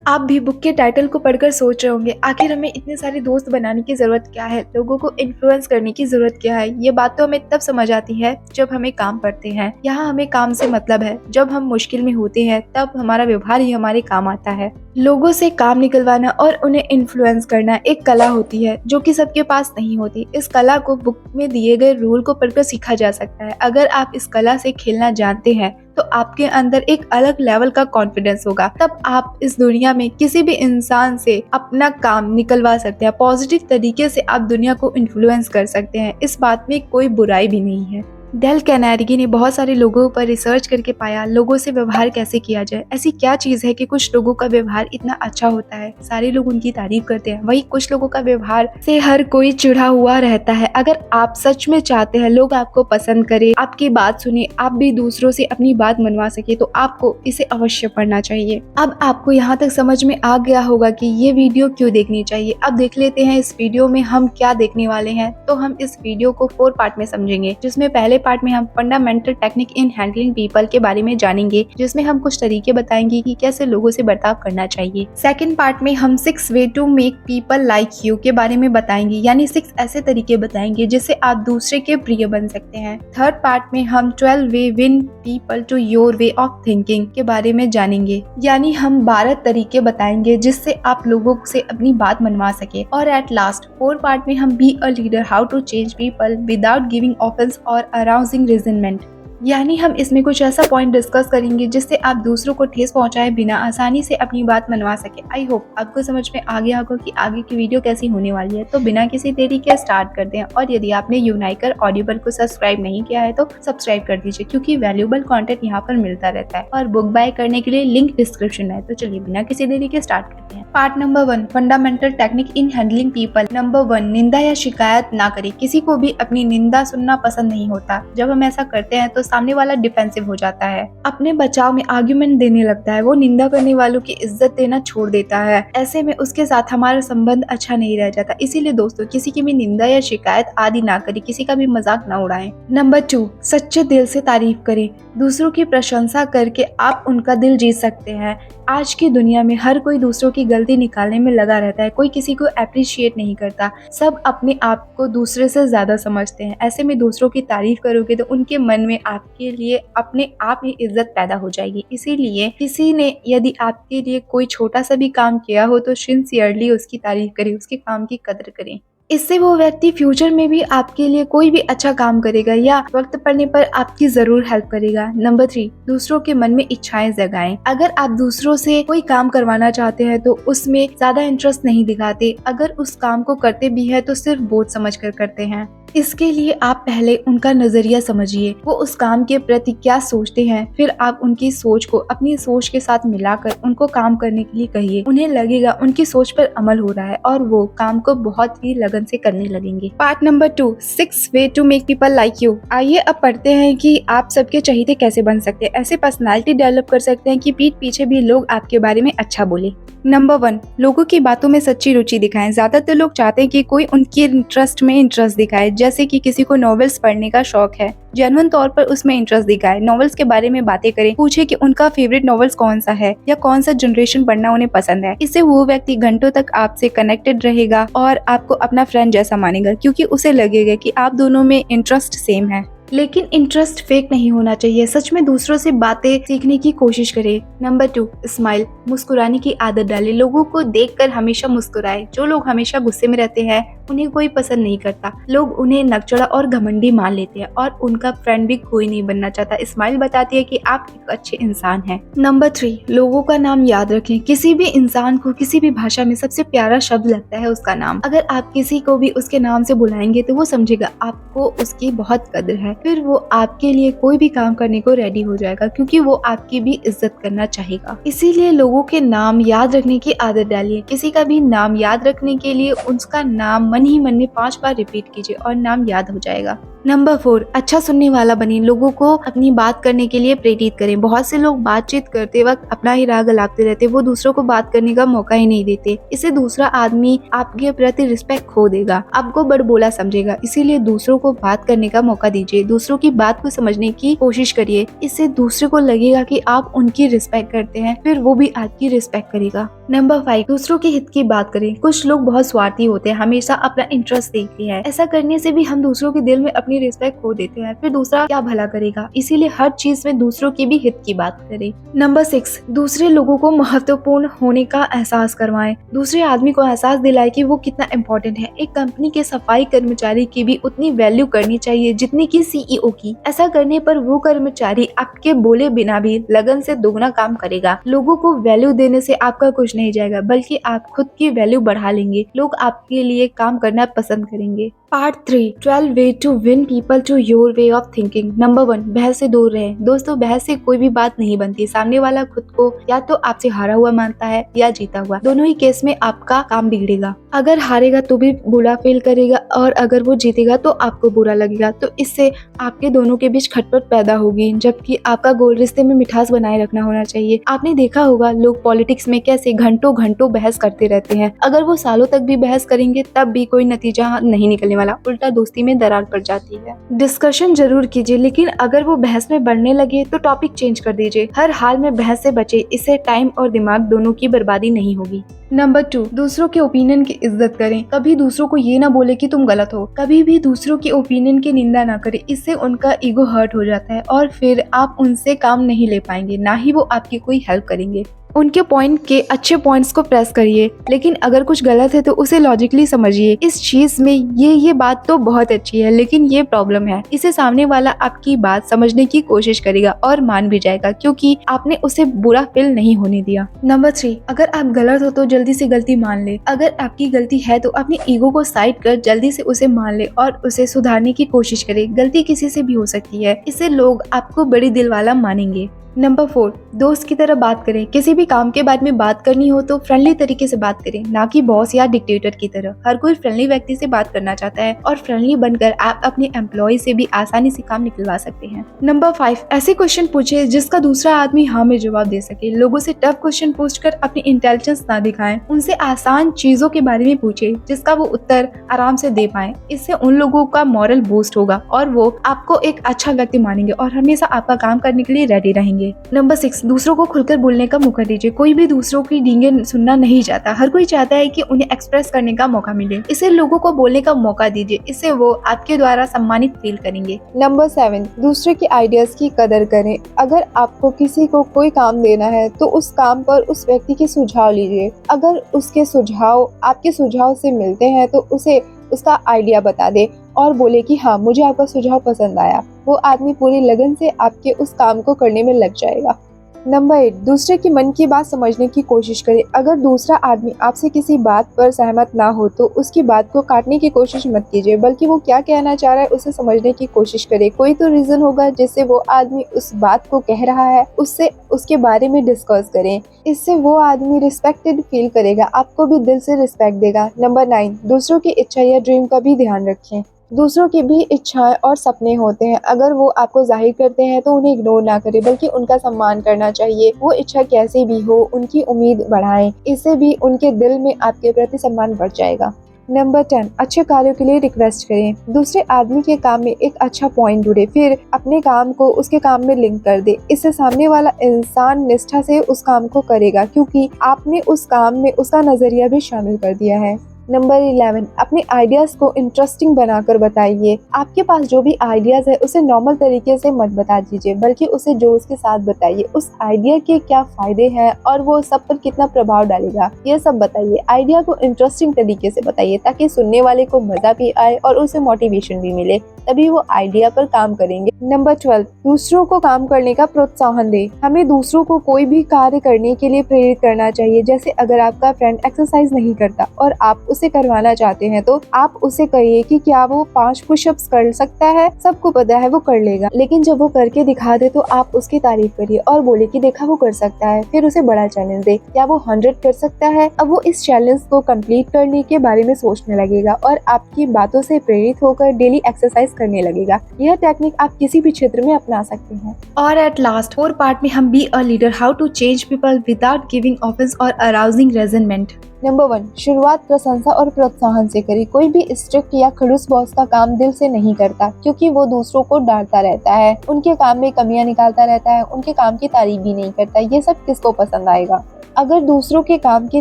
आप भी बुक के टाइटल को पढ़कर सोच रहे होंगे, आखिर हमें इतने सारे दोस्त बनाने की जरूरत क्या है, लोगों को इन्फ्लुएंस करने की जरूरत क्या है। ये बात तो हमें तब समझ आती है जब हमें काम पड़ते हैं। यहाँ हमें काम से मतलब है, जब हम मुश्किल में होते हैं तब हमारा व्यवहार ही हमारे काम आता है। लोगों से काम निकलवाना और उन्हें इन्फ्लुएंस करना एक कला होती है जो कि सबके पास नहीं होती। इस कला को बुक में दिए गए रूल को पढ़कर सीखा जा सकता है। अगर आप इस कला से खेलना जानते हैं तो आपके अंदर एक अलग लेवल का कॉन्फिडेंस होगा। तब आप इस दुनिया में किसी भी इंसान से अपना काम निकलवा सकते हैं। पॉजिटिव तरीके से आप दुनिया को इन्फ्लुएंस कर सकते हैं। इस बात में कोई बुराई भी नहीं है। डेल कैर्नेगी ने बहुत सारे लोगों पर रिसर्च करके पाया लोगों से व्यवहार कैसे किया जाए। ऐसी क्या चीज है कि कुछ लोगों का व्यवहार इतना अच्छा होता है, सारे लोग उनकी तारीफ करते हैं, वही कुछ लोगों का व्यवहार से हर कोई चिढ़ा हुआ रहता है। अगर आप सच में चाहते हैं लोग आपको पसंद करे, आपकी बात सुने, आप भी दूसरों से अपनी बात मनवा सके, तो आपको इसे अवश्य पढ़ना चाहिए। अब आपको यहाँ तक समझ में आ गया होगा कि ये वीडियो क्यों देखनी चाहिए। अब देख लेते हैं इस वीडियो में हम क्या देखने वाले हैं। तो हम इस वीडियो को 4 पार्ट में समझेंगे, जिसमें पहले पार्ट में हम fundamental technique in handling people के बारे में जानेंगे, जिसमें हम कुछ तरीके बताएंगे कि कैसे लोगों से बर्ताव करना चाहिए। सेकंड पार्ट में हम 6 way to make people like you के बारे में बताएंगे, यानी 6 ऐसे तरीके बताएंगे जिससे आप दूसरे के प्रिय बन सकते हैं। थर्ड पार्ट में हम 12 way win people to your way of thinking के बारे में जानेंगे, यानी हम 12 तरीके बताएंगे जिससे आप लोगों से अपनी बात मनवा सके। और एट लास्ट 4 पार्ट में हम be a leader, how to change people without giving offence और अराउजिंग रिजनमेंट, यानी हम इसमें कुछ ऐसा पॉइंट डिस्कस करेंगे जिससे आप दूसरों को ठेस पहुंचाए बिना आसानी से अपनी बात मनवा सके। आई होप आपको समझ में आ गया होगा कि आगे की वीडियो कैसी होने वाली है। तो बिना किसी देरी के स्टार्ट करते हैं। और यदि आपने यूनाइकर ऑडिबल को सब्सक्राइब नहीं किया है तो सब्सक्राइब कर दीजिए, क्योंकि वैल्यूएबल कंटेंट यहाँ पर मिलता रहता है। और बुक बाय करने के लिए लिंक डिस्क्रिप्शन में है। तो चलिए बिना किसी देरी के स्टार्ट करते हैं। Part number 1, fundamental technique in handling people. Number 1, निंदा या शिकायत ना करें। किसी को भी अपनी निंदा सुनना पसंद नहीं होता। जब हम ऐसा करते हैं तो सामने वाला डिफेंसिव हो जाता है, अपने बचाव में आर्गुमेंट देने लगता है, वो निंदा करने वालों की इज्जत देना छोड़ देता है। ऐसे में उसके साथ हमारा संबंध अच्छा नहीं रह जाता। इसीलिए दोस्तों, किसी की भी निंदा या शिकायत आदि ना करें, किसी का भी मजाक ना उड़ाएं। नंबर 2, सच्चे दिल से तारीफ करें। दूसरों की प्रशंसा करके आप उनका दिल जीत सकते हैं। आज की दुनिया में हर कोई दूसरों की गलती निकालने में लगा रहता है, कोई किसी को अप्रिशिएट नहीं करता। सब अपने आप को दूसरे से ज्यादा समझते हैं। ऐसे में दूसरों की तारीफ करोगे तो उनके मन में आपके लिए अपने आप ही इज्जत पैदा हो जाएगी। इसीलिए किसी ने यदि आपके लिए कोई छोटा सा भी काम किया हो तो सिंसियरली उसकी तारीफ करें, उसके काम की कदर करें। इससे वो व्यक्ति फ्यूचर में भी आपके लिए कोई भी अच्छा काम करेगा या वक्त पड़ने पर आपकी जरूर हेल्प करेगा। नंबर 3, दूसरों के मन में इच्छाएं जगाएं। अगर आप दूसरों से कोई काम करवाना चाहते हैं तो उसमें ज्यादा इंटरेस्ट नहीं दिखाते। अगर उस काम को करते भी है तो सिर्फ बोझ समझकर करते हैं। इसके लिए आप पहले उनका नजरिया समझिए, वो उस काम के प्रति क्या सोचते हैं। फिर आप उनकी सोच को अपनी सोच के साथ मिलाकर उनको काम करने के लिए कहिए। उन्हें लगेगा उनकी सोच पर अमल हो रहा है और वो काम को बहुत ही लगन से करने लगेंगे। Part number 2, 6 way to make people like you. आइए अब पढ़ते हैं कि आप सबके चहेते कैसे बन सकते हैं। ऐसे पर्सनालिटी डेवलप कर सकते हैं कि पीठ पीछे भी लोग आपके बारे में अच्छा बोले। नंबर 1, लोगों की बातों में सच्ची रुचि दिखाएं। ज्यादातर लोग चाहते हैं कि कोई उनके इंटरेस्ट में इंटरेस्ट दिखाए। जैसे कि किसी को नॉवेल्स पढ़ने का शौक है, जेन्युइन तौर पर उसमें इंटरेस्ट दिखाए, नॉवेल्स के बारे में बातें करें, पूछे कि उनका फेवरेट नॉवेल्स कौन सा है या कौन सा जनरेशन पढ़ना उन्हें पसंद है। इससे वो व्यक्ति घंटों तक आपसे कनेक्टेड रहेगा और आपको अपना फ्रेंड जैसा मानेगा, क्योंकि उसे लगेगा कि आप दोनों में इंटरेस्ट सेम है। लेकिन इंटरेस्ट फेक नहीं होना चाहिए। सच में दूसरों से बातें सीखने की कोशिश करें। नंबर 2, स्माइल, मुस्कुराने की आदत डालें। लोगों को देखकर हमेशा मुस्कुराएं। जो लोग हमेशा गुस्से में रहते हैं उन्हें कोई पसंद नहीं करता। लोग उन्हें नकचड़ा और घमंडी मान लेते हैं और उनका फ्रेंड भी कोई नहीं बनना चाहता। स्माइल बताती है कि आप एक अच्छे इंसान हैं। नंबर 3, लोगों का नाम याद रखें। किसी भी इंसान को किसी भी भाषा में सबसे प्यारा शब्द लगता है उसका नाम। अगर आप किसी को भी उसके नाम से बुलाएंगे तो वो समझेगा आपको उसकी बहुत कदर है। फिर वो आपके लिए कोई भी काम करने को रेडी हो जाएगा, क्योंकि वो आपकी भी इज्जत करना चाहेगा। इसीलिए लोगों के नाम याद रखने की आदत डालिए। किसी का भी नाम याद रखने के लिए उसका नाम मन ही मन में 5 बार रिपीट कीजिए और नाम याद हो जाएगा। नंबर 4, अच्छा सुनने वाला बने। लोगों को अपनी बात करने के लिए प्रेरित करें। बहुत से लोग बातचीत करते वक्त अपना ही राग अलापते रहते, वो दूसरों को बात करने का मौका ही नहीं देते। इससे दूसरा आदमी आपके प्रति रिस्पेक्ट खो देगा, आपको बड़बोला समझेगा। इसीलिए दूसरों को बात करने का मौका दीजिए, दूसरों की बात को समझने की कोशिश करिए। इससे दूसरे को लगेगा कि आप उनकी रिस्पेक्ट करते हैं, फिर वो भी आपकी रिस्पेक्ट करेगा। नंबर 5, दूसरों के हित की बात करें। कुछ लोग बहुत स्वार्थी होते हैं, हमेशा अपना इंटरेस्ट देखते हैं। ऐसा करने से भी हम दूसरों के दिल में अपनी रिस्पेक्ट खो देते हैं, फिर दूसरा क्या भला करेगा। इसीलिए हर चीज में दूसरों की भी हित की बात करें। नंबर 6, दूसरे लोगों को महत्वपूर्ण होने का एहसास करवाएं। दूसरे आदमी को एहसास दिलाए कि वो कितना इम्पोर्टेंट है। एक कंपनी के सफाई कर्मचारी की भी उतनी वैल्यू करनी चाहिए जितनी की सीईओ की। ऐसा करने पर वो कर्मचारी आपके बोले बिना भी लगन से दोगुना काम करेगा। लोगों को वैल्यू देने से आपका कुछ नहीं जाएगा, बल्कि आप खुद की वैल्यू बढ़ा लेंगे। लोग आपके लिए काम करना पसंद करेंगे। Part 3, 12 way to win people to your way of thinking. Number 1, बहस से दूर रहें। दोस्तों, बहस से कोई भी बात नहीं बनती। सामने वाला खुद को या तो आपसे हारा हुआ मानता है या जीता हुआ। दोनों ही केस में आपका काम बिगड़ेगा। अगर हारेगा तो भी बुरा फील करेगा, और अगर वो जीतेगा तो आपको बुरा लगेगा। तो इससे आपके दोनों के बीच खटपट पैदा होगी, जबकि आपका गोल रिश्ते में मिठास बनाए रखना होना चाहिए। आपने देखा होगा लोग पॉलिटिक्स में कैसे घंटों घंटों बहस करते रहते हैं। अगर वो सालों तक भी बहस करेंगे तब भी कोई नतीजा नहीं निकलने वाला, उल्टा दोस्ती में दरार पड़ जाती है। डिस्कशन जरूर कीजिए, लेकिन अगर वो बहस में बढ़ने लगे तो टॉपिक चेंज कर दीजिए। हर हाल में बहस से बचे, इससे टाइम और दिमाग दोनों की बर्बादी नहीं होगी। नंबर 2, दूसरों के ओपिनियन की इज्जत करें। कभी दूसरों को ये ना बोले कि तुम गलत हो। कभी भी दूसरों के ओपिनियन की निंदा ना करें, इससे उनका ईगो हर्ट हो जाता है और फिर आप उनसे काम नहीं ले पाएंगे, ना ही वो आपकी कोई हेल्प करेंगे। उनके पॉइंट के अच्छे पॉइंट्स को प्रेस करिए, लेकिन अगर कुछ गलत है तो उसे लॉजिकली समझिए। इस चीज में ये बात तो बहुत अच्छी है, लेकिन ये प्रॉब्लम है। इसे सामने वाला आपकी बात समझने की कोशिश करेगा और मान भी जाएगा, क्योंकि आपने उसे बुरा फील नहीं होने दिया। नंबर 3, अगर आप गलत हो तो जल्दी से गलती मान ले। अगर आपकी गलती है तो अपनी ईगो को साइड कर जल्दी से उसे मान ले और उसे सुधारने की कोशिश करे। गलती किसी से भी हो सकती है, इससे लोग आपको बड़ी दिल वाला मानेंगे। नंबर 4, दोस्त की तरह बात करें। किसी भी काम के बारे में बात करनी हो तो फ्रेंडली तरीके से बात करें, ना कि बॉस या डिक्टेटर की तरह। हर कोई फ्रेंडली व्यक्ति से बात करना चाहता है, और फ्रेंडली बनकर आप अपने एम्प्लॉय से भी आसानी से काम निकलवा सकते हैं। नंबर 5, ऐसे क्वेश्चन पूछे जिसका दूसरा आदमी हाँ में जवाब दे सके। लोगों से टफ क्वेश्चन पूछकर अपनी इंटेलिजेंस ना दिखाएं। उनसे आसान चीजों के बारे में पूछे जिसका वो उत्तर आराम से दे पाए। इससे उन लोगों का मॉरल बूस्ट होगा और वो आपको एक अच्छा व्यक्ति मानेंगे और हमेशा आपका काम करने के लिए रेडी रहेंगे। नंबर 6, दूसरों को खुलकर बोलने का मौका दीजिए। कोई भी दूसरों की डींगे सुनना नहीं चाहता। हर कोई चाहता है कि उन्हें एक्सप्रेस करने का मौका मिले। इसे लोगों को बोलने का मौका दीजिए, इससे वो आपके द्वारा सम्मानित फील करेंगे। नंबर 7, दूसरे के आइडियाज की कदर करें। अगर आपको किसी को कोई काम देना है तो उस काम पर उस व्यक्ति के सुझाव लीजिए। अगर उसके सुझाव आपके सुझाव से मिलते हैं तो उसे उसका आइडिया बता दे और बोले कि हाँ, मुझे आपका सुझाव पसंद आया। वो आदमी पूरी लगन से आपके उस काम को करने में लग जाएगा। नंबर 8, दूसरे की मन की बात समझने की कोशिश करें। अगर दूसरा आदमी आपसे किसी बात पर सहमत ना हो तो उसकी बात को काटने की कोशिश मत कीजिए, बल्कि वो क्या कहना चाह रहा है उसे समझने की कोशिश करें। कोई तो रीजन होगा जिससे वो आदमी उस बात को कह रहा है, उससे उसके बारे में डिस्कस करें। इससे वो आदमी रिस्पेक्टेड फील करेगा, आपको भी दिल से रिस्पेक्ट देगा। नंबर 9, दूसरों की इच्छा या ड्रीम का भी ध्यान रखें। दूसरों की भी इच्छाएं और सपने होते हैं। अगर वो आपको जाहिर करते हैं तो उन्हें इग्नोर ना करें, बल्कि उनका सम्मान करना चाहिए। वो इच्छा कैसी भी हो, उनकी उम्मीद बढ़ाएं। इससे भी उनके दिल में आपके प्रति सम्मान बढ़ जाएगा। नंबर 10, अच्छे कार्यों के लिए रिक्वेस्ट करें। दूसरे आदमी के काम में एक अच्छा पॉइंट ढूंढे, फिर अपने काम को उसके काम में लिंक कर दे। इससे सामने वाला इंसान निष्ठा से उस काम को करेगा, क्योंकि आपने उस काम में उसका नजरिया भी शामिल कर दिया है। नंबर 11, अपने आइडियाज को इंटरेस्टिंग बनाकर बताइए। आपके पास जो भी आइडियाज है उसे नॉर्मल तरीके से मत बता दीजिए, बल्कि उसे जोश के साथ बताइए। उस आइडिया के क्या फायदे हैं और वो सब पर कितना प्रभाव डालेगा, ये सब बताइए। आइडिया को इंटरेस्टिंग तरीके से बताइए ताकि सुनने वाले को मजा भी आए और उसे मोटिवेशन भी मिले, तभी वो आइडिया पर काम करेंगे। नंबर 12, दूसरों को काम करने का प्रोत्साहन दे। हमें दूसरों को कोई भी कार्य करने के लिए प्रेरित करना चाहिए। जैसे अगर आपका फ्रेंड एक्सरसाइज नहीं करता और आप उसे करवाना चाहते हैं तो आप उसे कहिए कि क्या वो 5 पुशअप्स कर सकता है। सबको पता है वो कर लेगा, लेकिन जब वो करके दिखा दे तो आप उसकी तारीफ करिए और बोले कि देखा वो कर सकता है। फिर उसे बड़ा चैलेंज दे, क्या वो 100 कर सकता है। अब वो इस चैलेंज को कंप्लीट करने के बारे में सोचने लगेगा और आपकी बातों से प्रेरित होकर डेली एक्सरसाइज क्रिटिसाइज करने लगेगा। यह टेक्निक आप किसी भी क्षेत्र में अपना सकते हैं। और एट लास्ट 4 पार्ट में हम be a leader, how to change people without giving offence और अराउजिंग रेजनमेंट। नंबर 1, शुरुआत प्रशंसा और प्रोत्साहन से करें। कोई भी स्ट्रिक्ट या खड़ूस बॉस का काम दिल से नहीं करता, क्योंकि वो दूसरों को डांटता रहता है, उनके काम में कमियां निकालता रहता है, उनके काम की तारीफ भी नहीं करता। ये सब किसको पसंद आएगा। अगर दूसरों के काम की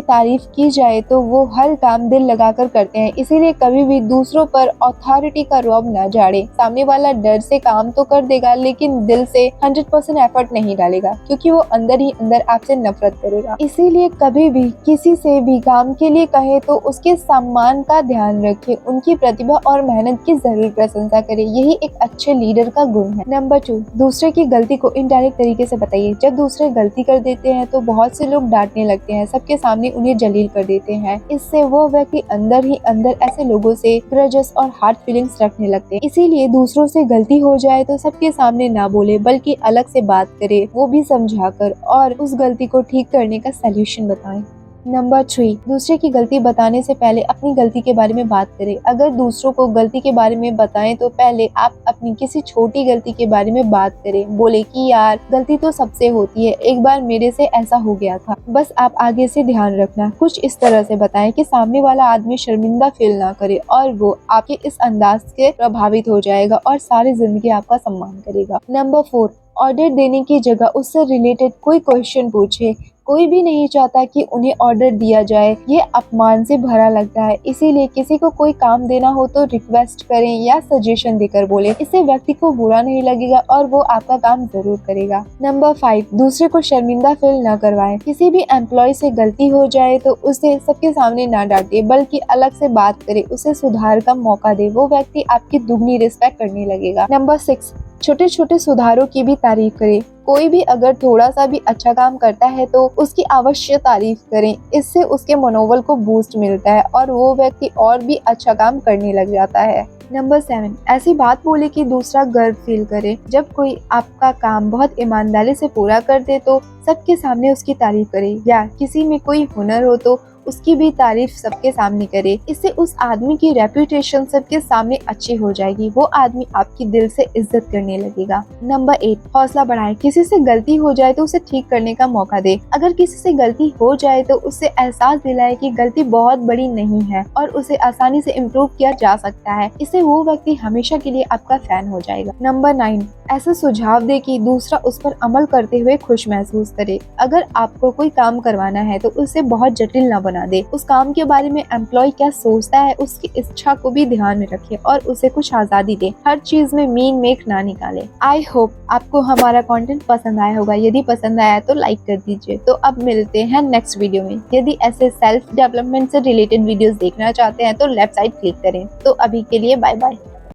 तारीफ की जाए तो वो हर काम दिल लगाकर करते हैं, इसीलिए कभी भी दूसरों पर अथॉरिटी का रौब न झाड़े। सामने वाला डर से काम तो कर देगा, लेकिन दिल से 100% एफर्ट नहीं डालेगा, क्योंकि वो अंदर ही अंदर आपसे नफरत करेगा। इसीलिए कभी भी किसी से भी काम के लिए कहे तो उसके सम्मान का ध्यान रखें, उनकी प्रतिभा और मेहनत की जरूर प्रशंसा करें। यही एक अच्छे लीडर का गुण है। नंबर 2, दूसरे की गलती को इनडायरेक्ट तरीके से बताइए। जब दूसरे गलती कर देते हैं तो बहुत से लोग डांटने लगते हैं, सबके सामने उन्हें जलील कर देते हैं। इससे वो व्यक्ति अंदर ही अंदर ऐसे लोगों से ग्रजेस और हार्ड फीलिंग्स रखने लगते हैं। इसीलिए दूसरों से गलती हो जाए तो सबके सामने ना बोले, बल्कि अलग से बात करे, वो भी समझाकर, और उस गलती को ठीक करने का सलूशन बताएं। नंबर 3, दूसरे की गलती बताने से पहले अपनी गलती के बारे में बात करें। अगर दूसरों को गलती के बारे में बताएं तो पहले आप अपनी किसी छोटी गलती के बारे में बात करें। बोले कि यार, गलती तो सबसे होती है, एक बार मेरे से ऐसा हो गया था, बस आप आगे से ध्यान रखना। कुछ इस तरह से बताएं कि सामने वाला आदमी शर्मिंदा फील ना करे, और वो आपके इस अंदाज से प्रभावित हो जाएगा और सारी जिंदगी आपका सम्मान करेगा। नंबर 4, ऑर्डर देने की जगह उससे रिलेटेड कोई क्वेश्चन पूछे। कोई भी नहीं चाहता कि उन्हें ऑर्डर दिया जाए, ये अपमान से भरा लगता है। इसीलिए किसी को कोई काम देना हो तो रिक्वेस्ट करें या सजेशन देकर बोले, इससे व्यक्ति को बुरा नहीं लगेगा और वो आपका काम जरूर करेगा। नंबर 5, दूसरे को शर्मिंदा फील न करवाएं। किसी भी एम्प्लॉय से गलती हो जाए तो उसे सबके सामने ना डांटे, बल्कि अलग से बात करे, उसे सुधार का मौका दे। वो व्यक्ति आपकी दुगनी रिस्पेक्ट करने लगेगा। नंबर 6, छोटे छोटे सुधारों की भी तारीफ करें। कोई भी अगर थोड़ा सा भी अच्छा काम करता है तो उसकी अवश्य तारीफ करें, इससे उसके मनोबल को बूस्ट मिलता है और वो व्यक्ति और भी अच्छा काम करने लग जाता है। नंबर 7, ऐसी बात बोले कि दूसरा गर्व फील करे। जब कोई आपका काम बहुत ईमानदारी से पूरा कर दे तो सबके सामने उसकी तारीफ करे, या किसी में कोई हुनर हो तो उसकी भी तारीफ सबके सामने करे। इससे उस आदमी की रेपुटेशन सबके सामने अच्छी हो जाएगी, वो आदमी आपकी दिल से इज्जत करने लगेगा। नंबर 8, हौसला बढ़ाएं। किसी से गलती हो जाए तो उसे ठीक करने का मौका दे। अगर किसी से गलती हो जाए तो उससे एहसास दिलाए कि गलती बहुत बड़ी नहीं है और उसे आसानी से इम्प्रूव किया जा सकता है। इससे वो व्यक्ति हमेशा के लिए आपका फैन हो जाएगा। नंबर 9, ऐसा सुझाव दे कि दूसरा उस पर अमल करते हुए खुश महसूस करे। अगर आपको कोई काम करवाना है तो उसे बहुत जटिल न बना दे। उस काम के बारे में एम्प्लॉय क्या सोचता है, उसकी इच्छा को भी ध्यान में रखे और उसे कुछ आजादी दे। हर चीज में मीन मेक ना निकाले। आई होप आपको हमारा कंटेंट पसंद आया होगा। यदि पसंद आया तो लाइक कर दीजिए। तो अब मिलते हैं नेक्स्ट वीडियो में। यदि ऐसे सेल्फ डेवलपमेंट से रिलेटेड वीडियोस देखना चाहते हैं तो लेफ्ट साइड क्लिक करें। तो अभी के लिए बाय बाय।